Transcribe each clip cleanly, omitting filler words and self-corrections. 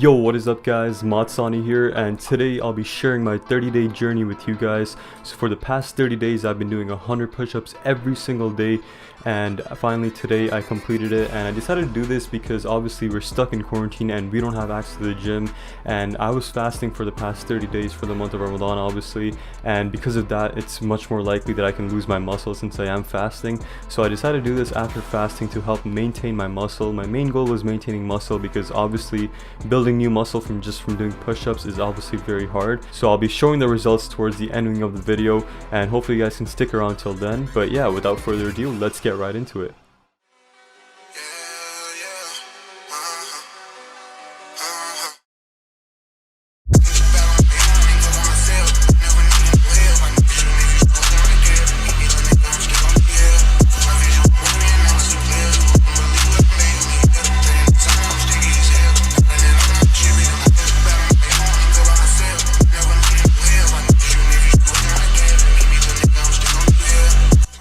Yo, what is up guys, Sani here, and today I'll be sharing my 30-day journey with you guys. So for the past 30 days I've been doing 100 push-ups every single day, and finally today I completed it. And I decided to do this because obviously we're stuck in quarantine and we don't have access to the gym, and I was fasting for the past 30 days for the month of Ramadan obviously, and because of that it's much more likely that I can lose my muscle since I am fasting. So I decided to do this after fasting to help maintain my muscle. My main goal was maintaining muscle because obviously building new muscle from doing push-ups is obviously very hard. So I'll be showing the results towards the ending of the video, and hopefully you guys can stick around till then. But yeah, without further ado, let's get right into it.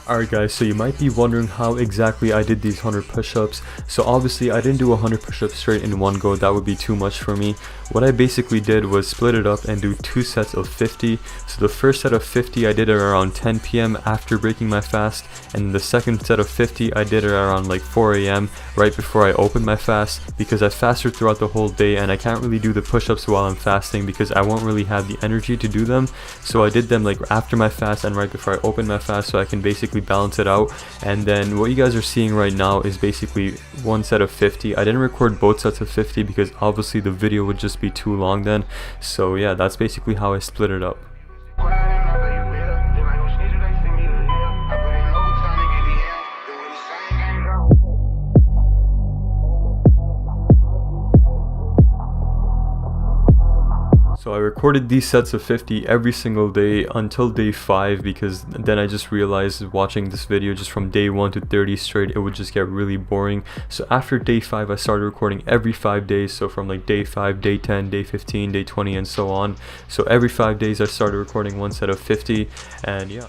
Alright guys, so you might be wondering how exactly I did these 100 push-ups. So obviously I didn't do 100 push-ups straight in one go, that would be too much for me. What I basically did was split it up and do 2 sets of 50. So the first set of 50 I did it around 10 p.m. after breaking my fast, and the second set of 50 I did it around like 4 a.m. right before I opened my fast, because I fasted throughout the whole day and I can't really do the push-ups while I'm fasting because I won't really have the energy to do them. So I did them like after my fast and right before I opened my fast, so I can basically balance it out. And then what you guys are seeing right now is basically one set of 50. I didn't record both sets of 50 because obviously the video would just be too long then. So yeah, that's basically how I split it up. So I recorded these sets of 50 every single day until day 5, because then I just realized watching this video just from day 1 to 30 straight, it would just get really boring. So after day 5 I started recording every 5 days, so from like day 5, day 10, day 15, day 20 and so on. So every 5 days I started recording one set of 50, and yeah.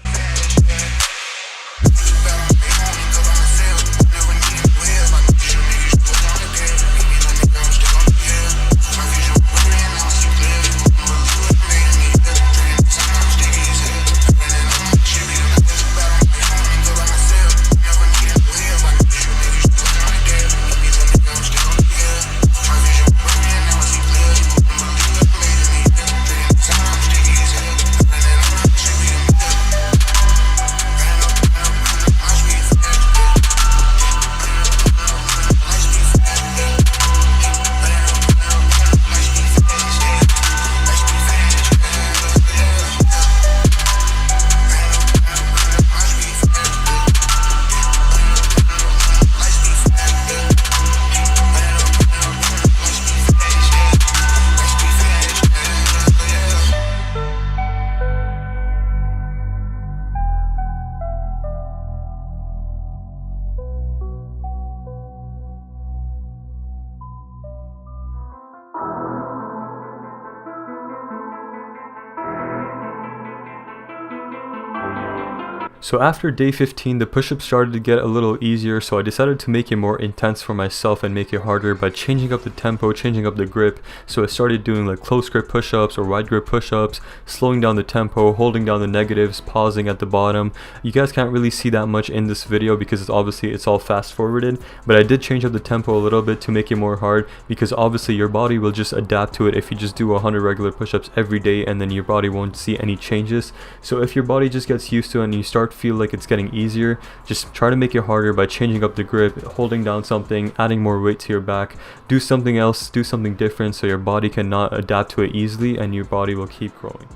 So after day 15, the push-ups started to get a little easier, so I decided to make it more intense for myself and make it harder by changing up the tempo, changing up the grip. So I started doing like close grip push-ups or wide grip push-ups, slowing down the tempo, holding down the negatives, pausing at the bottom. You guys can't really see that much in this video because it's all fast forwarded, but I did change up the tempo a little bit to make it more hard, because obviously your body will just adapt to it if you just do 100 regular push-ups every day, and then your body won't see any changes. So if your body just gets used to it and you start feel like it's getting easier, just try to make it harder by changing up the grip, holding down something, adding more weight to your back, do something else, do something different, so your body cannot adapt to it easily and your body will keep growing.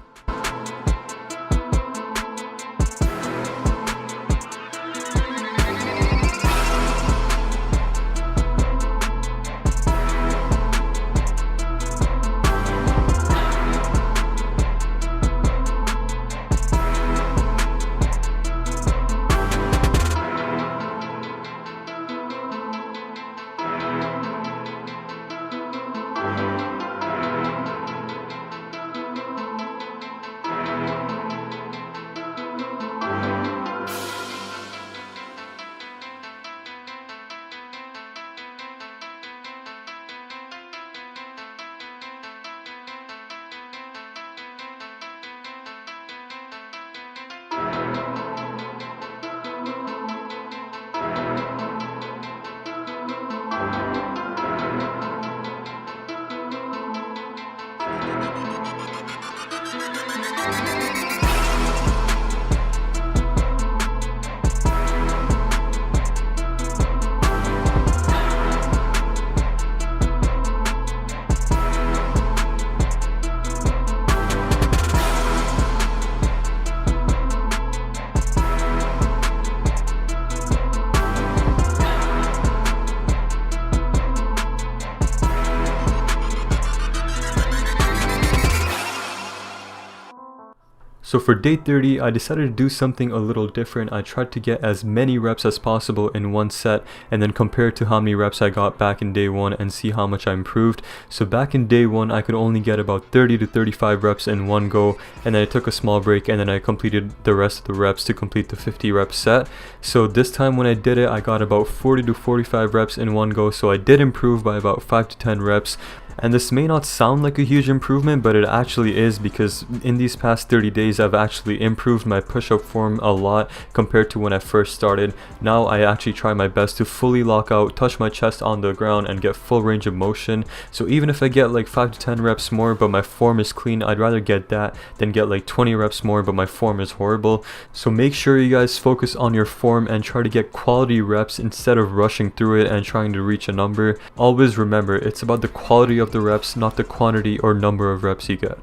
So for day 30, I decided to do something a little different. I tried to get as many reps as possible in one set and then compare it to how many reps I got back in day 1 and see how much I improved. So back in day 1, I could only get about 30 to 35 reps in one go, and then I took a small break and then I completed the rest of the reps to complete the 50 rep set. So this time when I did it, I got about 40 to 45 reps in one go, so I did improve by about 5 to 10 reps. And this may not sound like a huge improvement, but it actually is, because in these past 30 days I've actually improved my push-up form a lot compared to when I first started. Now I actually try my best to fully lock out, touch my chest on the ground, and get full range of motion. So even if I get like 5 to 10 reps more but my form is clean, I'd rather get that than get like 20 reps more but my form is horrible. So make sure you guys focus on your form and try to get quality reps instead of rushing through it and trying to reach a number. Always remember, it's about the quality of the reps, not the quantity or number of reps you get.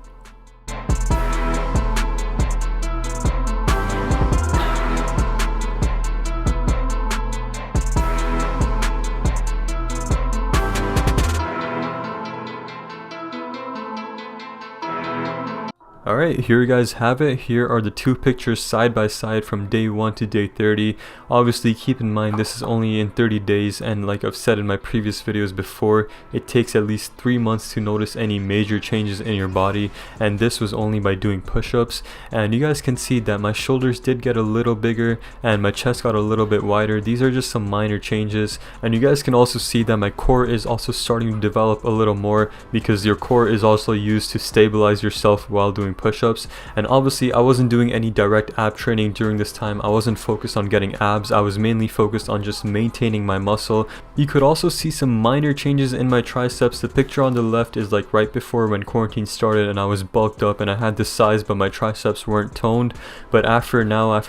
Alright, here you guys have it. Here are the two pictures side by side from day 1 to day 30. Obviously keep in mind this is only in 30 days, and like I've said in my previous videos before, it takes at least 3 months to notice any major changes in your body, and this was only by doing push-ups. And you guys can see that my shoulders did get a little bigger and my chest got a little bit wider. These are just some minor changes, and you guys can also see that my core is also starting to develop a little more, because your core is also used to stabilize yourself while doing push-ups. And obviously I wasn't doing any direct ab training during this time. I wasn't focused on getting abs. I was mainly focused on just maintaining my muscle. You could also see some minor changes in my triceps. The picture on the left is like right before when quarantine started and I was bulked up and I had this size but my triceps weren't toned. But after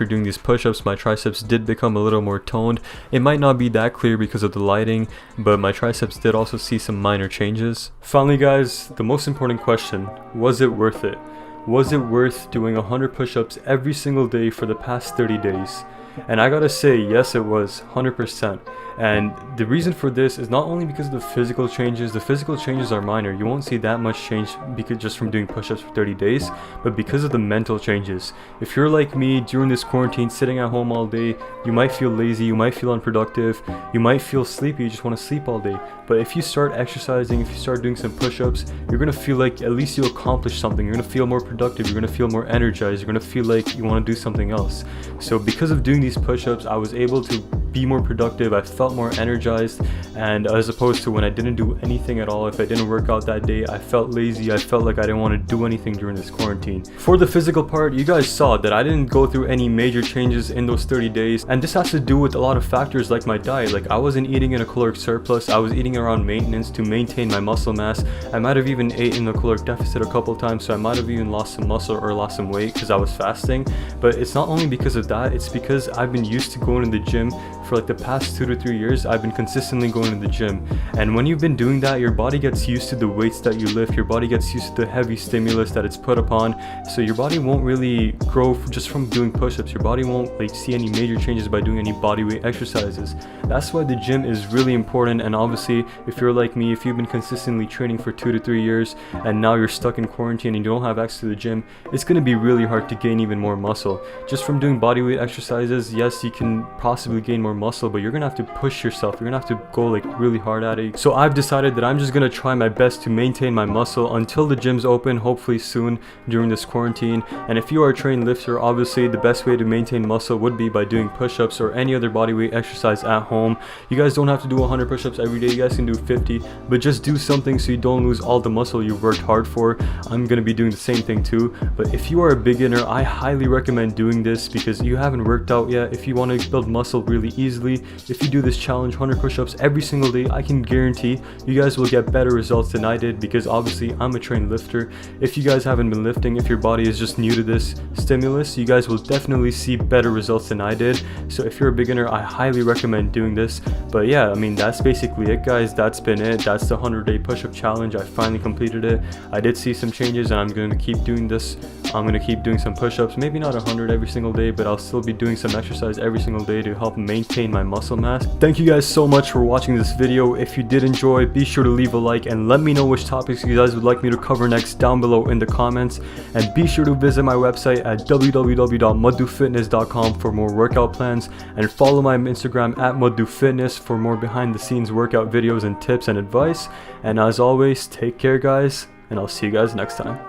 doing these push-ups, my triceps did become a little more toned. It might not be that clear because of the lighting, but my triceps did also see some minor changes. Finally guys, the most important question: was it worth it? Was it worth doing 100 push-ups every single day for the past 30 days? And I gotta say, yes it was, 100%. And the reason for this is not only because of the physical changes are minor, you won't see that much change because just from doing push-ups for 30 days, but because of the mental changes. If you're like me during this quarantine, sitting at home all day, you might feel lazy, you might feel unproductive, you might feel sleepy, you just want to sleep all day. But if you start exercising, if you start doing some push-ups, you're gonna feel like at least you accomplished something, you're gonna feel more productive, you're gonna feel more energized, you're gonna feel like you want to do something else. So because of doing these push-ups, I was able to be more productive, I felt more energized, and as opposed to when I didn't do anything at all, if I didn't work out that day, I felt lazy, I felt like I didn't want to do anything during this quarantine. For the physical part, you guys saw that I didn't go through any major changes in those 30 days, and this has to do with a lot of factors like my diet. Like I wasn't eating in a caloric surplus, I was eating around maintenance to maintain my muscle mass. I might have even ate in the caloric deficit a couple times, so I might have even lost some muscle or lost some weight because I was fasting. But it's not only because of that, it's because I've been used to going to the gym for like the past 2 to 3 years. I've been consistently going to the gym, and when you've been doing that, your body gets used to the weights that you lift, your body gets used to the heavy stimulus that it's put upon, so your body won't really grow just from doing push-ups. Your body won't like see any major changes by doing any body weight exercises. That's why the gym is really important. And obviously if you're like me, if you've been consistently training for 2 to 3 years and now you're stuck in quarantine and you don't have access to the gym, it's going to be really hard to gain even more muscle just from doing body weight exercises. Yes, you can possibly gain more muscle, but you're gonna have to push yourself, you're gonna have to go like really hard at it. So I've decided that I'm just gonna try my best to maintain my muscle until the gyms open, hopefully soon during this quarantine. And if you are a trained lifter, obviously the best way to maintain muscle would be by doing push-ups or any other body weight exercise at home. You guys don't have to do 100 push-ups every day, you guys can do 50, but just do something so you don't lose all the muscle you've worked hard for. I'm gonna be doing the same thing too. But if you are a beginner, I highly recommend doing this because you haven't worked out yet. If you want to build muscle really easily, if you do this challenge 100 push-ups every single day, I can guarantee you guys will get better results than I did, because obviously I'm a trained lifter. If you guys haven't been lifting, if your body is just new to this stimulus, you guys will definitely see better results than I did. So if you're a beginner, I highly recommend doing this. But yeah, I mean, that's basically it guys. That's been it. That's the 100-day push-up challenge. I finally completed it. I did see some changes and I'm going to keep doing this I'm gonna keep doing some push-ups, maybe not 100 every single day, but I'll still be doing some exercise every single day to help maintain my muscle mass. Thank you guys so much for watching this video. If you did enjoy, be sure to leave a like and let me know which topics you guys would like me to cover next down below in the comments. And be sure to visit my website at www.mahdfitness.com for more workout plans, and follow my Instagram at mahdfitness for more behind the scenes workout videos and tips and advice. And as always, take care guys, and I'll see you guys next time.